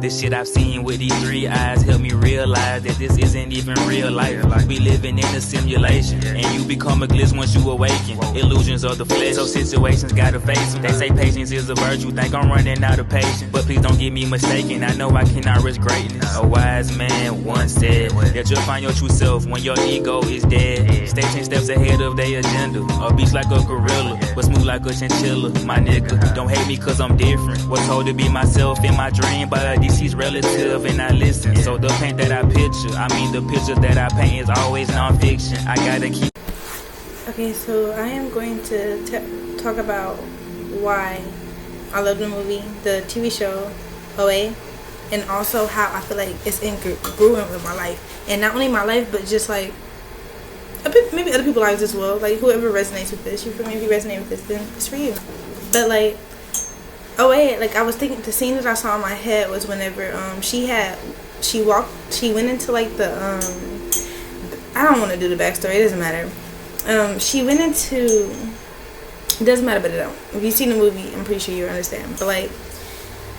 This shit I've seen with these 3 eyes help me realize that this isn't even real life. We living in a simulation, and you become a glitch once you awaken. Illusions of the flesh, so situations gotta face them. They say patience is a virtue, think I'm running out of patience, but please don't get me mistaken, I know I cannot risk greatness. A wise man once said that you'll find your true self when your ego is dead. Stay 10 steps ahead of their agenda. A beast like a gorilla, but smooth like a chinchilla. My nigga, don't hate me cause I'm different. Was told to be myself in my dream by a deceased relative, and I listen. So the paint that I picture, I mean the picture that I paint is always non-fiction. I gotta keep. Okay, so I am going to talk about why I love the movie, the TV show, OA, and also how I feel like it's congruent with my life. And not only my life, but just like maybe other people's lives as well. Like whoever resonates with this, you feel me? If you resonate with this, then it's for you. But like OA, like I was thinking, the scene that I saw in my head was whenever she went into like the I don't want to do the backstory, it doesn't matter. She went into, it doesn't matter, but it don't. If you've seen the movie, I'm pretty sure you understand. But like,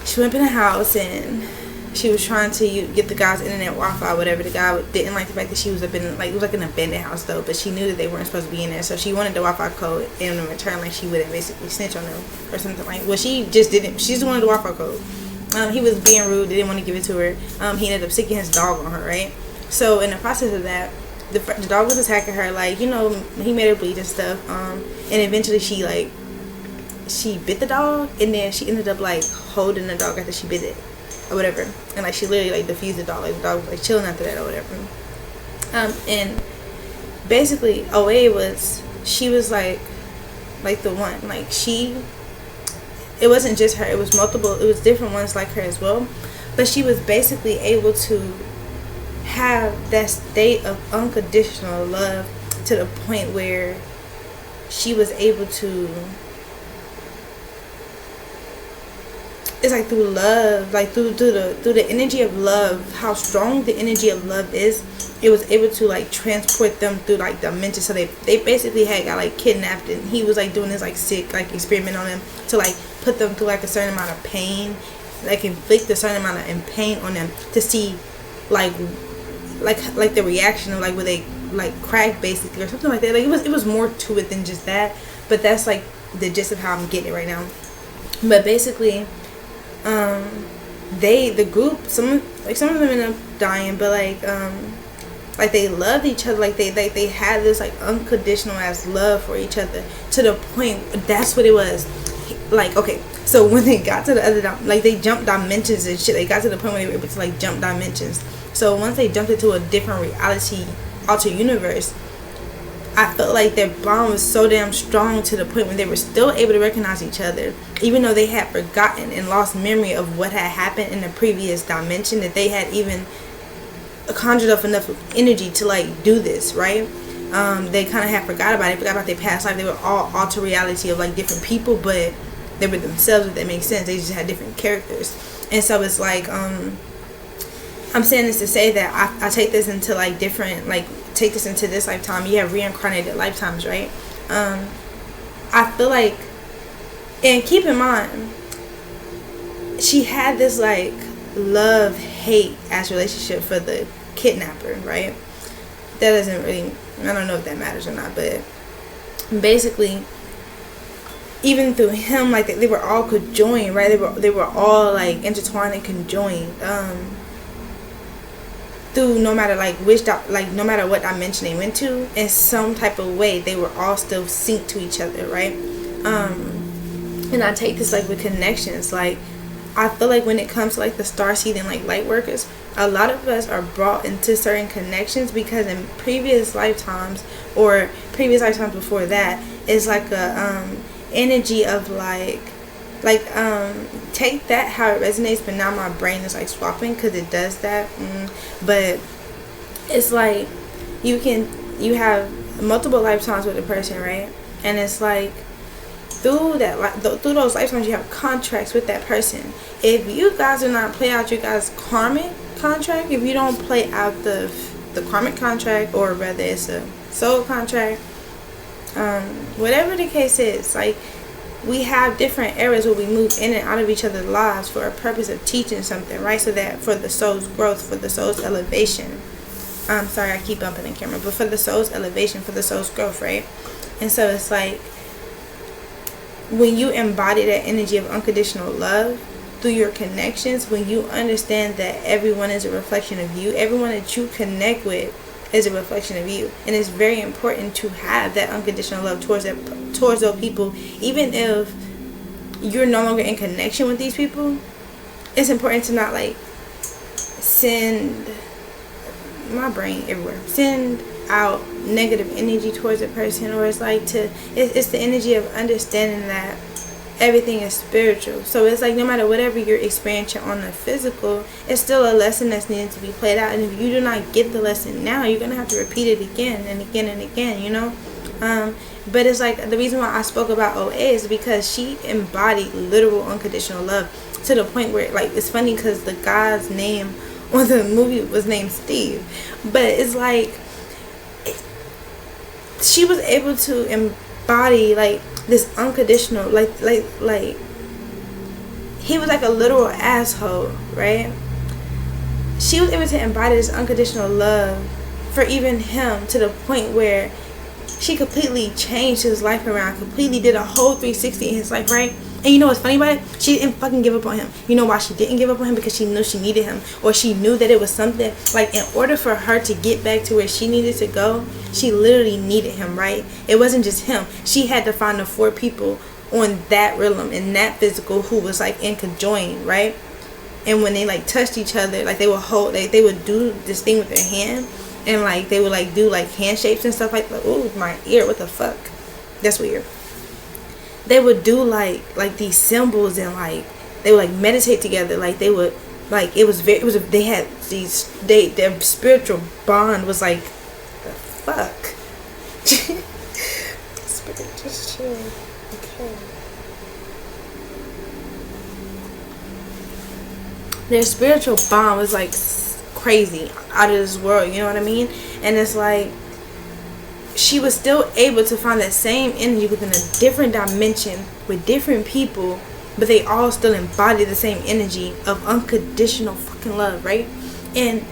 she went in a house and she was trying to get the guy's internet, Wi-Fi, whatever. The guy didn't like the fact that she was up in, like, it was like an abandoned house though, but she knew that they weren't supposed to be in there, so she wanted the Wi-Fi code, and in return, like, she would have basically snitch on them or something like. Well, she just wanted the Wi-Fi code. He was being rude, didn't want to give it to her. He ended up sicking his dog on her, right? So in the process of that, the dog was attacking her, like, you know, he made her bleed and stuff. And eventually she bit the dog, and then she ended up like holding the dog after she bit it or whatever, and like she literally like diffused the dog, like the dog was like chilling after that or whatever. And basically she was like the one, like it wasn't just her, it was multiple, it was different ones like her as well, but she was basically able to have that state of unconditional love to the point where she was able to, it's like through love, like through the energy of love, how strong the energy of love is, it was able to like transport them through like dimensions. So they basically got like kidnapped, and he was like doing this like sick like experiment on them to like put them through like a certain amount of pain, like inflict a certain amount of pain on them to see like the reaction of like where they like crack basically or something like that. Like it was more to it than just that, but that's like the gist of how I'm getting it right now. But basically, the group, some of them ended up dying, but like they loved each other, like they had this like unconditional ass love for each other to the point, that's what it was. Like, okay, so when they got to the other, like they jumped dimensions and shit, they got to the point where they were able to like jump dimensions. So once they jumped into a different reality, alter universe, I felt like their bond was so damn strong to the point when they were still able to recognize each other, even though they had forgotten and lost memory of what had happened in the previous dimension, that they had even conjured up enough energy to like do this, right? They kind of had forgot about their past life. They were all alter reality of like different people, but they were themselves, if that makes sense. They just had different characters. And so it's like, I'm saying this to say that I take this into like different, like take this into this lifetime. You have reincarnated lifetimes, right? I feel like, and keep in mind, she had this like love-hate ass relationship for the kidnapper, right? That doesn't really, I don't know if that matters or not, but basically, even through him, like they were all conjoined, right? They were all like intertwined and conjoined. Through no matter like no matter what dimension they went to, in some type of way, they were all still synced to each other, right? And I take this like with connections, like I feel like when it comes to like the starseed and like light workers, a lot of us are brought into certain connections because in previous lifetimes or previous lifetimes before that, it's like a energy of take that how it resonates, but now my brain is like swapping because it does that. But it's like you have multiple lifetimes with a person, right? And it's like through those lifetimes you have contracts with that person. If you guys do not play out your guys' karmic contract, if you don't play out the karmic contract, or whether it's a soul contract, whatever the case is, like we have different areas where we move in and out of each other's lives for a purpose of teaching something, right? So that for the soul's growth, for the soul's elevation. I'm sorry, I keep bumping the camera, but for the soul's elevation, for the soul's growth, right? And so it's like, when you embody that energy of unconditional love through your connections, when you understand that everyone is a reflection of you, everyone that you connect with is a reflection of you, and it's very important to have that unconditional love towards those people, even if you're no longer in connection with these people. It's important to not like send out negative energy towards a person, or it's the energy of understanding that everything is spiritual. So it's like, no matter whatever you're experiencing on the physical, it's still a lesson that's needed to be played out. And if you do not get the lesson now, you're gonna have to repeat it again and again and again, you know. But it's like, the reason why I spoke about OA is because she embodied literal unconditional love to the point where, like, it's funny because the guy's name on the movie was named Steve, but it's like she was able to embody like this unconditional, like he was like a literal asshole, right? She was able to embody this unconditional love for even him, to the point where she completely changed his life around, completely did a whole 360 in his life, right? And you know what's funny about it? She didn't fucking give up on him. You know why she didn't give up on him? Because she knew she needed him, or she knew that it was something, like, in order for her to get back to where she needed to go, she literally needed him, right? It wasn't just him. She had to find the 4 people on that realm, in that physical, who was like in conjoined, right? And when they like touched each other, like they would hold, they would do this thing with their hand, and like they would like do like handshapes and stuff like that. Ooh, my ear, what the fuck? That's weird. They would do like these symbols, and like they would like meditate together. Like they would, like, they had these, their spiritual bond was like, the fuck. Just chill. Okay. Their spiritual bond was like crazy, out of this world, you know what I mean? And it's like, she was still able to find that same energy within a different dimension with different people, but they all still embody the same energy of unconditional fucking love, right? And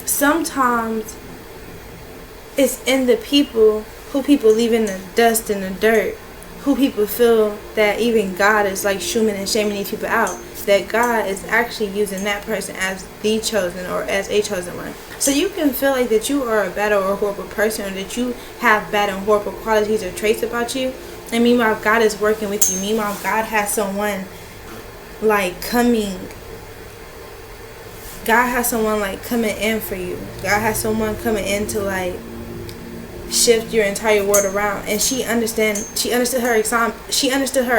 sometimes it's in the people who people leave in the dust and the dirt, who people feel that even God is like shooming and shaming these people out, that God is actually using that person as the chosen, or as a chosen one. So you can feel like that you are a bad or a horrible person, or that you have bad and horrible qualities or traits about you, and meanwhile God is working with you. Meanwhile God has someone like coming in for you. God has someone coming in to like shift your entire world around. And she understood her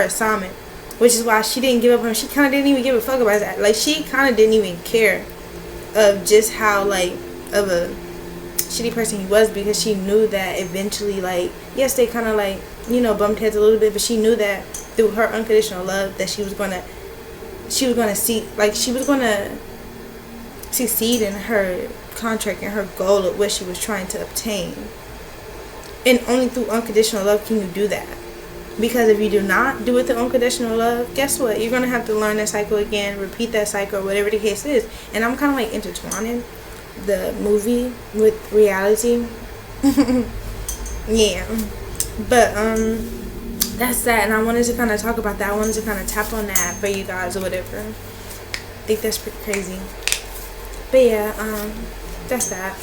assignment, which is why she didn't give up on him. She kind of didn't even give a fuck about that. Like, she kind of didn't even care of just how like of a shitty person he was, because she knew that eventually, like, yes, they kind of like, you know, bumped heads a little bit, but she knew that through her unconditional love that she was gonna succeed in her contract and her goal of what she was trying to obtain. And only through unconditional love can you do that. Because if you do not do it through unconditional love, guess what? You're going to have to learn that cycle again, repeat that cycle, whatever the case is. And I'm kind of like intertwining the movie with reality. Yeah. But that's that. And I wanted to kind of talk about that. I wanted to kind of tap on that for you guys or whatever. I think that's pretty crazy. But yeah, that's that.